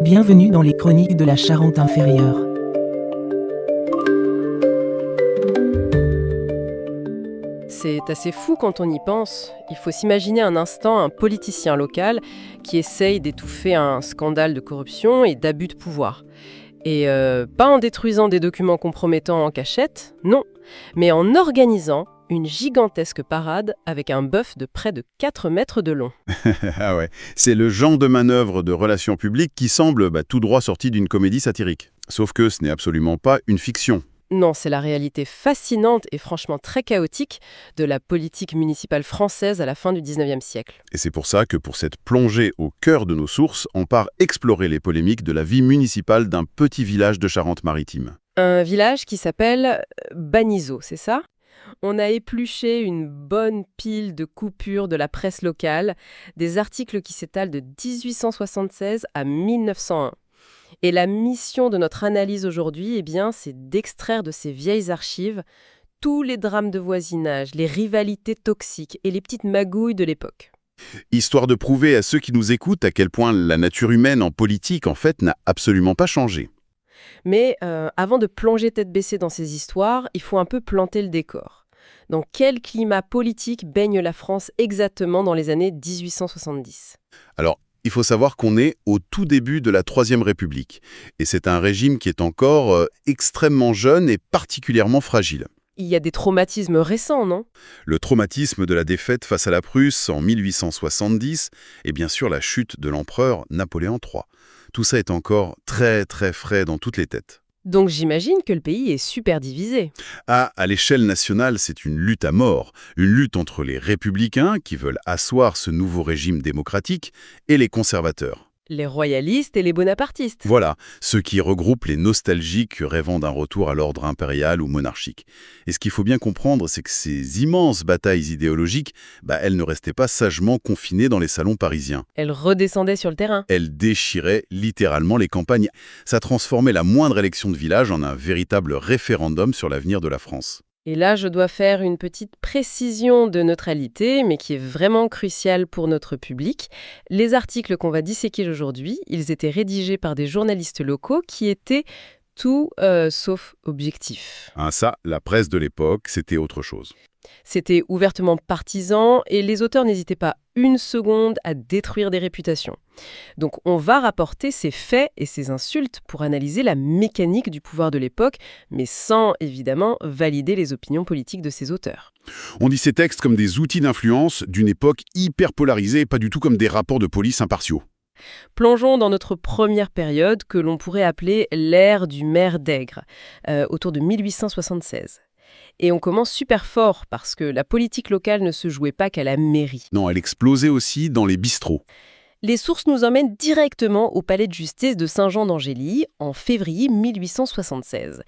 Bienvenue dans les chroniques de la Charente inférieure. C'est assez fou quand on y pense. Il faut s'imaginer un instant un politicien local qui essaye d'étouffer un scandale de corruption et d'abus de pouvoir. Et pas en détruisant des documents compromettants en cachette, non, mais en organisant une gigantesque parade avec un bœuf de près de 4 mètres de long. Ah ouais, c'est le genre de manœuvre de relations publiques qui semble tout droit sorti d'une comédie satirique. Sauf que ce n'est absolument pas une fiction. Non, c'est la réalité fascinante et franchement très chaotique de la politique municipale française à la fin du 19e siècle. Et c'est pour ça que pour cette plongée au cœur de nos sources, on part explorer les polémiques de la vie municipale d'un petit village de Charente-Maritime. Un village qui s'appelle Banizeau, c'est ça ? On a épluché une bonne pile de coupures de la presse locale, des articles qui s'étalent de 1876 à 1901. Et la mission de notre analyse aujourd'hui, c'est d'extraire de ces vieilles archives tous les drames de voisinage, les rivalités toxiques et les petites magouilles de l'époque. Histoire de prouver à ceux qui nous écoutent à quel point la nature humaine en politique, en fait, n'a absolument pas changé. Mais avant de plonger tête baissée dans ces histoires, il faut un peu planter le décor. Dans quel climat politique baigne la France exactement dans les années 1870 ? Alors, il faut savoir qu'on est au tout début de la Troisième République. Et c'est un régime qui est encore extrêmement jeune et particulièrement fragile. Il y a des traumatismes récents, non ? Le traumatisme de la défaite face à la Prusse en 1870 et bien sûr la chute de l'empereur Napoléon III. Tout ça est encore très très frais dans toutes les têtes. Donc j'imagine que le pays est super divisé. À l'échelle nationale, c'est une lutte à mort. Une lutte entre les républicains qui veulent asseoir ce nouveau régime démocratique et les conservateurs. Les royalistes et les bonapartistes. Voilà, ceux qui regroupent les nostalgiques rêvant d'un retour à l'ordre impérial ou monarchique. Et ce qu'il faut bien comprendre, c'est que ces immenses batailles idéologiques, elles ne restaient pas sagement confinées dans les salons parisiens. Elles redescendaient sur le terrain. Elles déchiraient littéralement les campagnes. Ça transformait la moindre élection de village en un véritable référendum sur l'avenir de la France. Et là, je dois faire une petite précision de neutralité, mais qui est vraiment cruciale pour notre public. Les articles qu'on va disséquer aujourd'hui, ils étaient rédigés par des journalistes locaux qui étaient tout sauf objectifs. Ça, la presse de l'époque, c'était autre chose. C'était ouvertement partisan et les auteurs n'hésitaient pas une seconde à détruire des réputations. Donc on va rapporter ces faits et ces insultes pour analyser la mécanique du pouvoir de l'époque, mais sans évidemment valider les opinions politiques de ces auteurs. On dit ces textes comme des outils d'influence d'une époque hyper polarisée, pas du tout comme des rapports de police impartiaux. Plongeons dans notre première période que l'on pourrait appeler l'ère du maire d'Aigre, autour de 1876. Et on commence super fort parce que la politique locale ne se jouait pas qu'à la mairie. Non, elle explosait aussi dans les bistrots. Les sources nous emmènent directement au palais de justice de Saint-Jean-d'Angély en février 1876.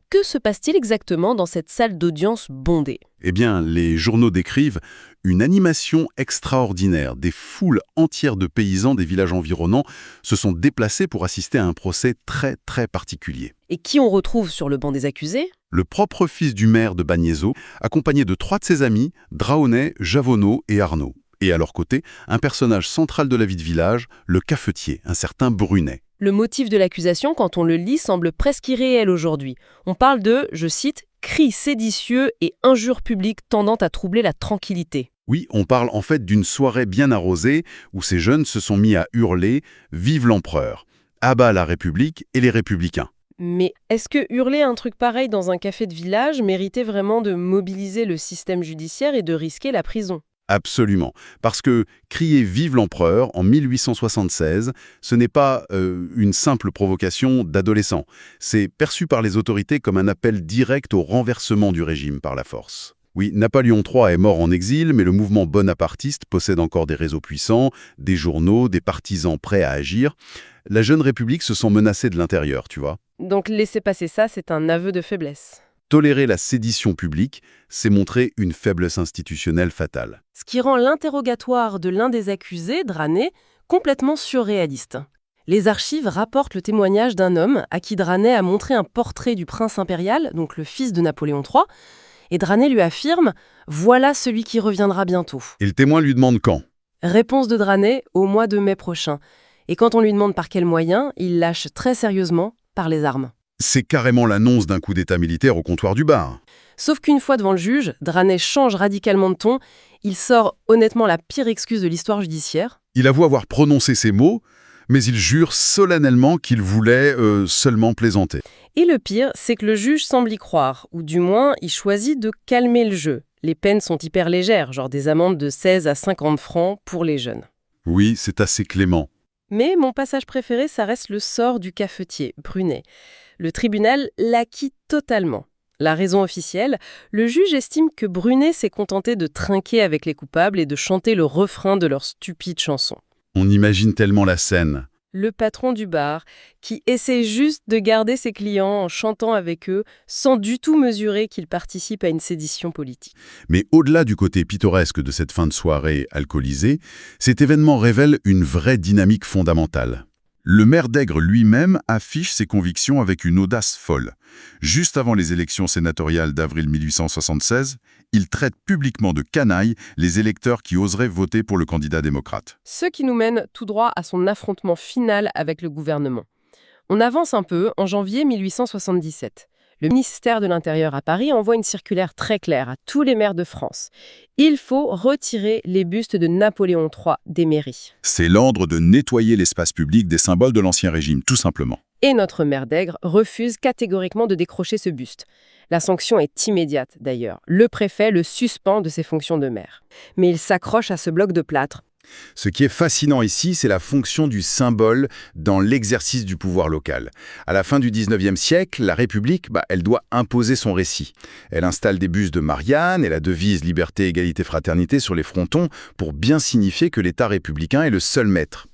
Que se passe-t-il exactement dans cette salle d'audience bondée ? Eh bien, les journaux décrivent une animation extraordinaire. Des foules entières de paysans des villages environnants se sont déplacés pour assister à un procès très très particulier. Et qui on retrouve sur le banc des accusés ? Le propre fils du maire de Banizeau, accompagné de 3 de ses amis, Draonnet, Javonneau et Arnaud. Et à leur côté, un personnage central de la vie de village, le cafetier, un certain Brunet. Le motif de l'accusation, quand on le lit, semble presque irréel aujourd'hui. On parle de, je cite, « cris séditieux et injures publiques tendant à troubler la tranquillité ». Oui, on parle en fait d'une soirée bien arrosée où ces jeunes se sont mis à hurler « Vive l'empereur !»« À bas la République et les républicains !» Mais est-ce que hurler un truc pareil dans un café de village méritait vraiment de mobiliser le système judiciaire et de risquer la prison ? Absolument. Parce que crier « Vive l'empereur » en 1876, ce n'est pas une simple provocation d'adolescents. C'est perçu par les autorités comme un appel direct au renversement du régime par la force. Oui, Napoléon III est mort en exil, mais le mouvement bonapartiste possède encore des réseaux puissants, des journaux, des partisans prêts à agir. La jeune République se sent menacée de l'intérieur, tu vois. Donc laisser passer ça, c'est un aveu de faiblesse. Tolérer la sédition publique, c'est montrer une faiblesse institutionnelle fatale. Ce qui rend l'interrogatoire de l'un des accusés, Dranet, complètement surréaliste. Les archives rapportent le témoignage d'un homme à qui Dranet a montré un portrait du prince impérial, donc le fils de Napoléon III, et Dranet lui affirme « Voilà celui qui reviendra bientôt ». Et le témoin lui demande quand ? Réponse de Dranet au mois de mai prochain. Et quand on lui demande par quels moyens, il lâche très sérieusement par les armes. C'est carrément l'annonce d'un coup d'État militaire au comptoir du bar. Sauf qu'une fois devant le juge, Draney change radicalement de ton. Il sort honnêtement la pire excuse de l'histoire judiciaire. Il avoue avoir prononcé ces mots, mais il jure solennellement qu'il voulait seulement plaisanter. Et le pire, c'est que le juge semble y croire, ou du moins, il choisit de calmer le jeu. Les peines sont hyper légères, genre des amendes de 16 à 50 francs pour les jeunes. Oui, c'est assez clément. Mais mon passage préféré, ça reste le sort du cafetier, Brunet. Le tribunal l'acquit totalement. La raison officielle, le juge estime que Brunet s'est contenté de trinquer avec les coupables et de chanter le refrain de leur stupide chanson. On imagine tellement la scène. Le patron du bar, qui essaie juste de garder ses clients en chantant avec eux, sans du tout mesurer qu'il participe à une sédition politique. Mais au-delà du côté pittoresque de cette fin de soirée alcoolisée, cet événement révèle une vraie dynamique fondamentale. Le maire d'Aigre lui-même affiche ses convictions avec une audace folle. Juste avant les élections sénatoriales d'avril 1876, il traite publiquement de canailles les électeurs qui oseraient voter pour le candidat démocrate. Ce qui nous mène tout droit à son affrontement final avec le gouvernement. On avance un peu en janvier 1877. Le ministère de l'Intérieur à Paris envoie une circulaire très claire à tous les maires de France. Il faut retirer les bustes de Napoléon III des mairies. C'est l'ordre de nettoyer l'espace public des symboles de l'Ancien Régime, tout simplement. Et notre maire d'Aigre refuse catégoriquement de décrocher ce buste. La sanction est immédiate, d'ailleurs. Le préfet le suspend de ses fonctions de maire. Mais il s'accroche à ce bloc de plâtre. Ce qui est fascinant ici, c'est la fonction du symbole dans l'exercice du pouvoir local. À la fin du 19e siècle, la République, elle doit imposer son récit. Elle installe des bustes de Marianne et la devise liberté, égalité, fraternité sur les frontons pour bien signifier que l'État républicain est le seul maître.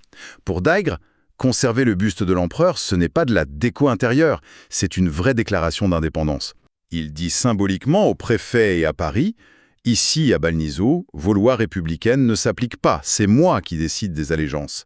Pour d'Aigre, conserver le buste de l'empereur, ce n'est pas de la déco intérieure, c'est une vraie déclaration d'indépendance. Il dit symboliquement au préfet et à Paris: ici, à Balnizeau, vos lois républicaines ne s'appliquent pas, c'est moi qui décide des allégeances.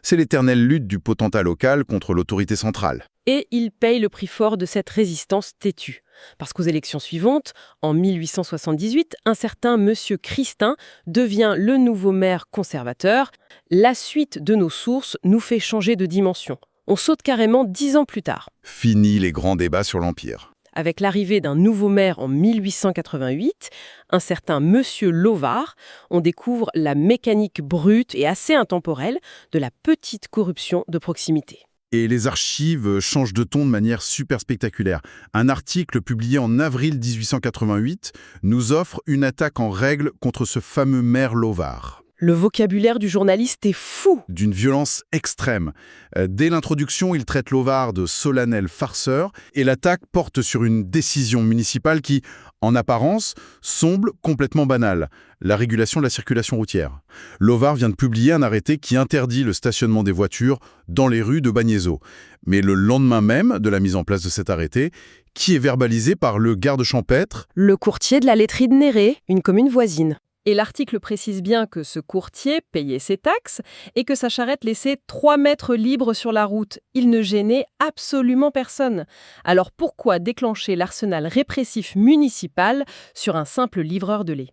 C'est l'éternelle lutte du potentat local contre l'autorité centrale. Et il paye le prix fort de cette résistance têtue. Parce qu'aux élections suivantes, en 1878, un certain Monsieur Christin devient le nouveau maire conservateur. La suite de nos sources nous fait changer de dimension. On saute carrément 10 ans plus tard. Fini les grands débats sur l'Empire. Avec l'arrivée d'un nouveau maire en 1888, un certain Monsieur Lovard, on découvre la mécanique brute et assez intemporelle de la petite corruption de proximité. Et les archives changent de ton de manière super spectaculaire. Un article publié en avril 1888 nous offre une attaque en règle contre ce fameux maire Lovard. Le vocabulaire du journaliste est fou. D'une violence extrême. Dès l'introduction, il traite Lovard de solennel farceur et l'attaque porte sur une décision municipale qui, en apparence, semble complètement banale. La régulation de la circulation routière. Lovard vient de publier un arrêté qui interdit le stationnement des voitures dans les rues de Balnizeau. Mais le lendemain même de la mise en place de cet arrêté, qui est verbalisé par le garde champêtre, le courtier de la laiterie de Néré, une commune voisine. Et l'article précise bien que ce courtier payait ses taxes et que sa charrette laissait 3 mètres libres sur la route. Il ne gênait absolument personne. Alors pourquoi déclencher l'arsenal répressif municipal sur un simple livreur de lait ?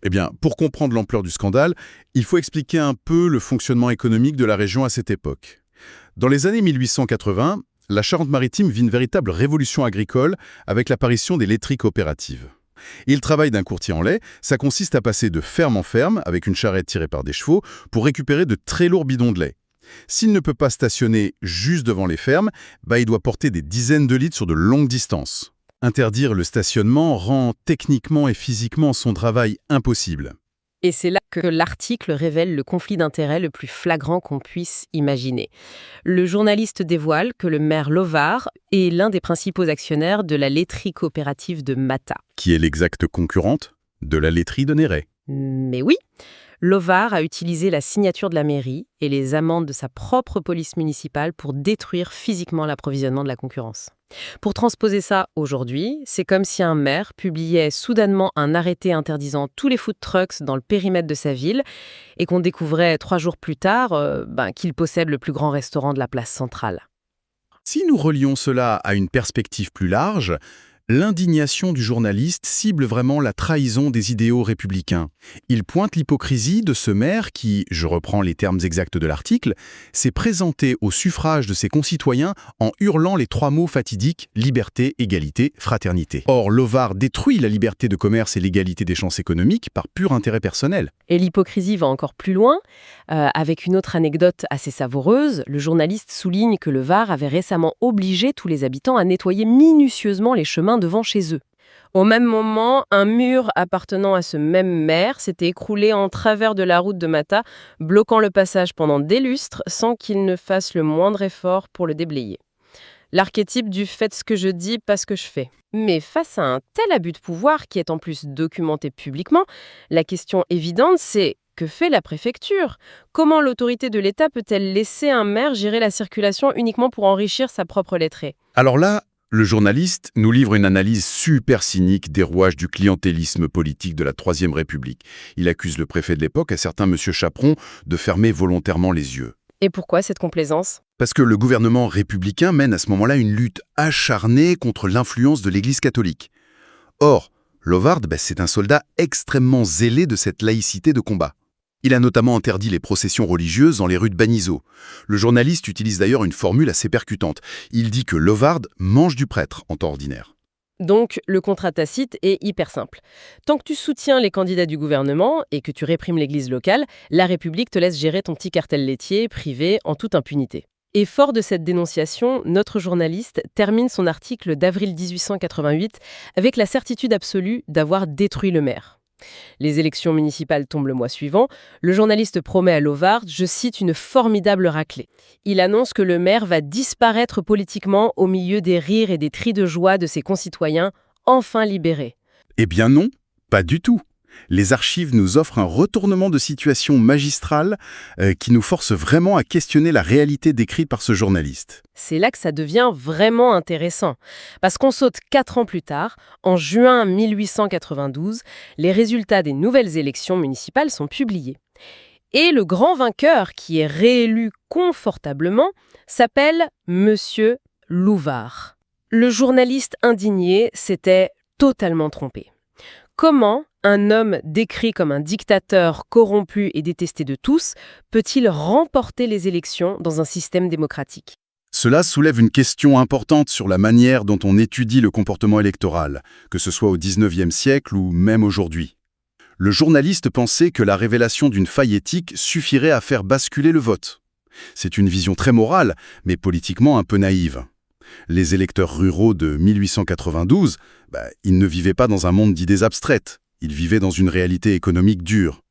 Eh bien, pour comprendre l'ampleur du scandale, il faut expliquer un peu le fonctionnement économique de la région à cette époque. Dans les années 1880, la Charente-Maritime vit une véritable révolution agricole avec l'apparition des laiteries coopératives. Et le travail d'un courtier en lait, ça consiste à passer de ferme en ferme, avec une charrette tirée par des chevaux, pour récupérer de très lourds bidons de lait. S'il ne peut pas stationner juste devant les fermes, il doit porter des dizaines de litres sur de longues distances. Interdire le stationnement rend techniquement et physiquement son travail impossible. Et c'est là que l'article révèle le conflit d'intérêts le plus flagrant qu'on puisse imaginer. Le journaliste dévoile que le maire Lovard est l'un des principaux actionnaires de la laiterie coopérative de Mata. Qui est l'exacte concurrente de la laiterie de Néré. Mais oui, Lovard a utilisé la signature de la mairie et les amendes de sa propre police municipale pour détruire physiquement l'approvisionnement de la concurrence. Pour transposer ça aujourd'hui, c'est comme si un maire publiait soudainement un arrêté interdisant tous les food trucks dans le périmètre de sa ville et qu'on découvrait 3 jours plus tard qu'il possède le plus grand restaurant de la place centrale. Si nous relions cela à une perspective plus large, L'indignation du journaliste cible vraiment la trahison des idéaux républicains. Il pointe l'hypocrisie de ce maire qui, je reprends les termes exacts de l'article, s'est présenté au suffrage de ses concitoyens en hurlant les 3 mots fatidiques « liberté, égalité, fraternité ». Or, Lovard détruit la liberté de commerce et l'égalité des chances économiques par pur intérêt personnel. Et l'hypocrisie va encore plus loin. Avec une autre anecdote assez savoureuse, le journaliste souligne que le Var avait récemment obligé tous les habitants à nettoyer minutieusement les chemins devant chez eux. Au même moment, un mur appartenant à ce même maire s'était écroulé en travers de la route de Mata, bloquant le passage pendant des lustres sans qu'il ne fasse le moindre effort pour le déblayer. L'archétype du « faites ce que je dis, pas ce que je fais ». Mais face à un tel abus de pouvoir qui est en plus documenté publiquement, la question évidente c'est: que fait la préfecture? Comment l'autorité de l'État peut-elle laisser un maire gérer la circulation uniquement pour enrichir sa propre lettrée? Alors là, le journaliste nous livre une analyse super cynique des rouages du clientélisme politique de la Troisième République. Il accuse le préfet de l'époque, un certain M. Chaperon, de fermer volontairement les yeux. Et pourquoi cette complaisance? Parce que le gouvernement républicain mène à ce moment-là une lutte acharnée contre l'influence de l'Église catholique. Or, Lovard, c'est un soldat extrêmement zélé de cette laïcité de combat. Il a notamment interdit les processions religieuses dans les rues de Banizeau. Le journaliste utilise d'ailleurs une formule assez percutante. Il dit que Lovard mange du prêtre en temps ordinaire. Donc, le contrat tacite est hyper simple. Tant que tu soutiens les candidats du gouvernement et que tu réprimes l'église locale, la République te laisse gérer ton petit cartel laitier privé en toute impunité. Et fort de cette dénonciation, notre journaliste termine son article d'avril 1888 avec la certitude absolue d'avoir détruit le maire. Les élections municipales tombent le mois suivant. Le journaliste promet à Lovard, je cite, une formidable raclée. Il annonce que le maire va disparaître politiquement au milieu des rires et des cris de joie de ses concitoyens, enfin libérés. Eh bien non, pas du tout. Les archives nous offrent un retournement de situation magistral qui nous force vraiment à questionner la réalité décrite par ce journaliste. C'est là que ça devient vraiment intéressant. Parce qu'on saute 4 ans plus tard, en juin 1892, les résultats des nouvelles élections municipales sont publiés. Et le grand vainqueur, qui est réélu confortablement, s'appelle Monsieur Louvard. Le journaliste indigné s'était totalement trompé. Comment un homme décrit comme un dictateur corrompu et détesté de tous peut-il remporter les élections dans un système démocratique? Cela soulève une question importante sur la manière dont on étudie le comportement électoral, que ce soit au XIXe siècle ou même aujourd'hui. Le journaliste pensait que la révélation d'une faille éthique suffirait à faire basculer le vote. C'est une vision très morale, mais politiquement un peu naïve. Les électeurs ruraux de 1892, ils ne vivaient pas dans un monde d'idées abstraites. Ils vivaient dans une réalité économique dure.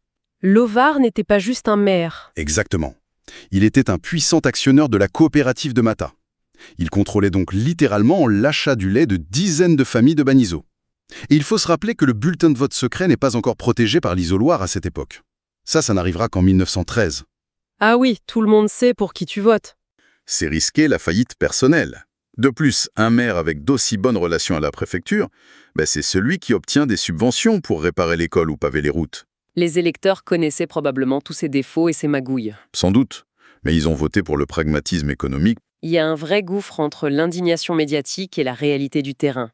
Lovard n'était pas juste un maire. Exactement. Il était un puissant actionneur de la coopérative de Mata. Il contrôlait donc littéralement l'achat du lait de dizaines de familles de Banizeau. Et il faut se rappeler que le bulletin de vote secret n'est pas encore protégé par l'isoloir à cette époque. Ça n'arrivera qu'en 1913. Ah oui, tout le monde sait pour qui tu votes. C'est risquer la faillite personnelle. De plus, un maire avec d'aussi bonnes relations à la préfecture, c'est celui qui obtient des subventions pour réparer l'école ou paver les routes. Les électeurs connaissaient probablement tous ses défauts et ses magouilles. Sans doute, mais ils ont voté pour le pragmatisme économique. Il y a un vrai gouffre entre l'indignation médiatique et la réalité du terrain.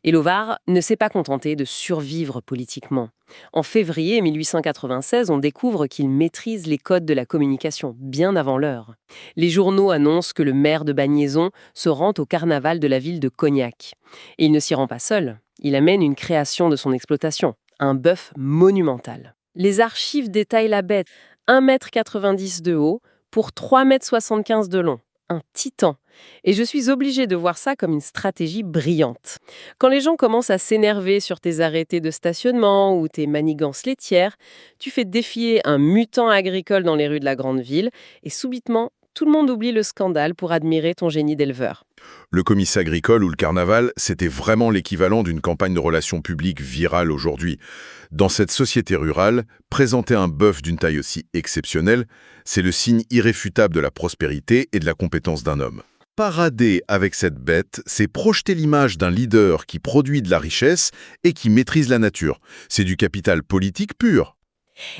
Et Lovard ne s'est pas contenté de survivre politiquement. En février 1896, on découvre qu'il maîtrise les codes de la communication, bien avant l'heure. Les journaux annoncent que le maire de Bagnézon se rend au carnaval de la ville de Cognac. Et il ne s'y rend pas seul. Il amène une création de son exploitation, un bœuf monumental. Les archives détaillent la bête, 1,90 m de haut pour 3,75 m de long. Un titan. Et je suis obligée de voir ça comme une stratégie brillante. Quand les gens commencent à s'énerver sur tes arrêtés de stationnement ou tes manigances laitières, tu fais défiler un mutant agricole dans les rues de la grande ville et subitement, tout le monde oublie le scandale pour admirer ton génie d'éleveur. Le comice agricole ou le carnaval, c'était vraiment l'équivalent d'une campagne de relations publiques virale aujourd'hui. Dans cette société rurale, présenter un bœuf d'une taille aussi exceptionnelle, c'est le signe irréfutable de la prospérité et de la compétence d'un homme. Parader avec cette bête, c'est projeter l'image d'un leader qui produit de la richesse et qui maîtrise la nature. C'est du capital politique pur.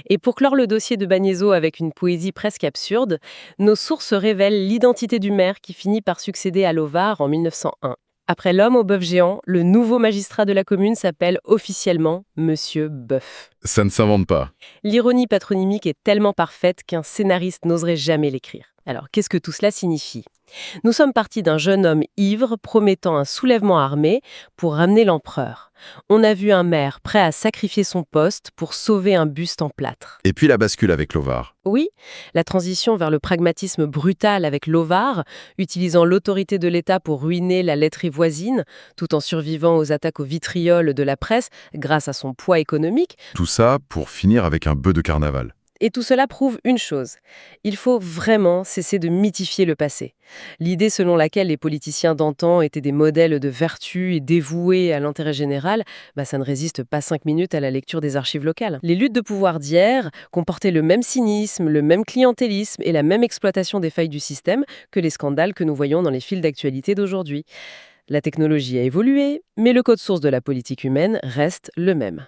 Et pour clore le dossier de Bagnézot avec une poésie presque absurde, nos sources révèlent l'identité du maire qui finit par succéder à Lovard en 1901. Après l'homme au bœuf géant, le nouveau magistrat de la commune s'appelle officiellement Monsieur Bœuf. Ça ne s'invente pas. L'ironie patronymique est tellement parfaite qu'un scénariste n'oserait jamais l'écrire. Alors, qu'est-ce que tout cela signifie ? Nous sommes partis d'un jeune homme ivre promettant un soulèvement armé pour ramener l'empereur. On a vu un maire prêt à sacrifier son poste pour sauver un buste en plâtre. Et puis la bascule avec Lovar. Oui, la transition vers le pragmatisme brutal avec Lovar, utilisant l'autorité de l'État pour ruiner la laiterie voisine, tout en survivant aux attaques au vitriol de la presse grâce à son poids économique. Tout ça pour finir avec un bœuf de carnaval. Et tout cela prouve une chose. Il faut vraiment cesser de mythifier le passé. L'idée selon laquelle les politiciens d'antan étaient des modèles de vertu et dévoués à l'intérêt général, ça ne résiste pas 5 minutes à la lecture des archives locales. Les luttes de pouvoir d'hier comportaient le même cynisme, le même clientélisme et la même exploitation des failles du système que les scandales que nous voyons dans les fils d'actualité d'aujourd'hui. La technologie a évolué, mais le code source de la politique humaine reste le même.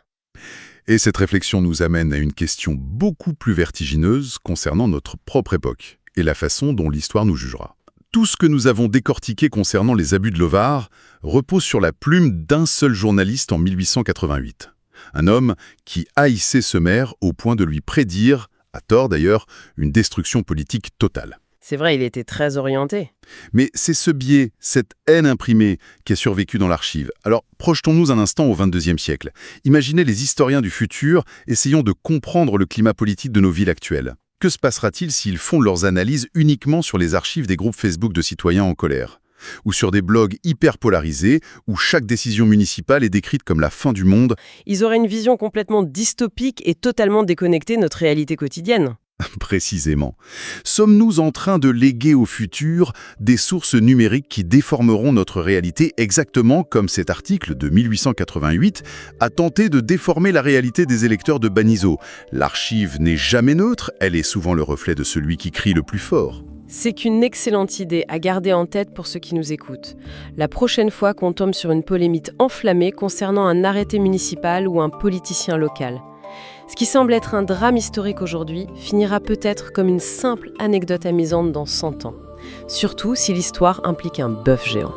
Et cette réflexion nous amène à une question beaucoup plus vertigineuse concernant notre propre époque et la façon dont l'histoire nous jugera. Tout ce que nous avons décortiqué concernant les abus de Lovar repose sur la plume d'un seul journaliste en 1888. Un homme qui haïssait ce maire au point de lui prédire, à tort d'ailleurs, une destruction politique totale. C'est vrai, il était très orienté. Mais c'est ce biais, cette haine imprimée, qui a survécu dans l'archive. Alors, projetons-nous un instant au XXIe siècle. Imaginez les historiens du futur, essayons de comprendre le climat politique de nos villes actuelles. Que se passera-t-il s'ils fondent leurs analyses uniquement sur les archives des groupes Facebook de citoyens en colère ? Ou sur des blogs hyper polarisés, où chaque décision municipale est décrite comme la fin du monde ? Ils auraient une vision complètement dystopique et totalement déconnectée de notre réalité quotidienne. Précisément. Sommes-nous en train de léguer au futur des sources numériques qui déformeront notre réalité exactement comme cet article de 1888 a tenté de déformer la réalité des électeurs de Banizo? L'archive n'est jamais neutre, elle est souvent le reflet de celui qui crie le plus fort. C'est qu'une excellente idée à garder en tête pour ceux qui nous écoutent. La prochaine fois qu'on tombe sur une polémique enflammée concernant un arrêté municipal ou un politicien local. Ce qui semble être un drame historique aujourd'hui finira peut-être comme une simple anecdote amusante dans 100 ans. Surtout si l'histoire implique un bœuf géant.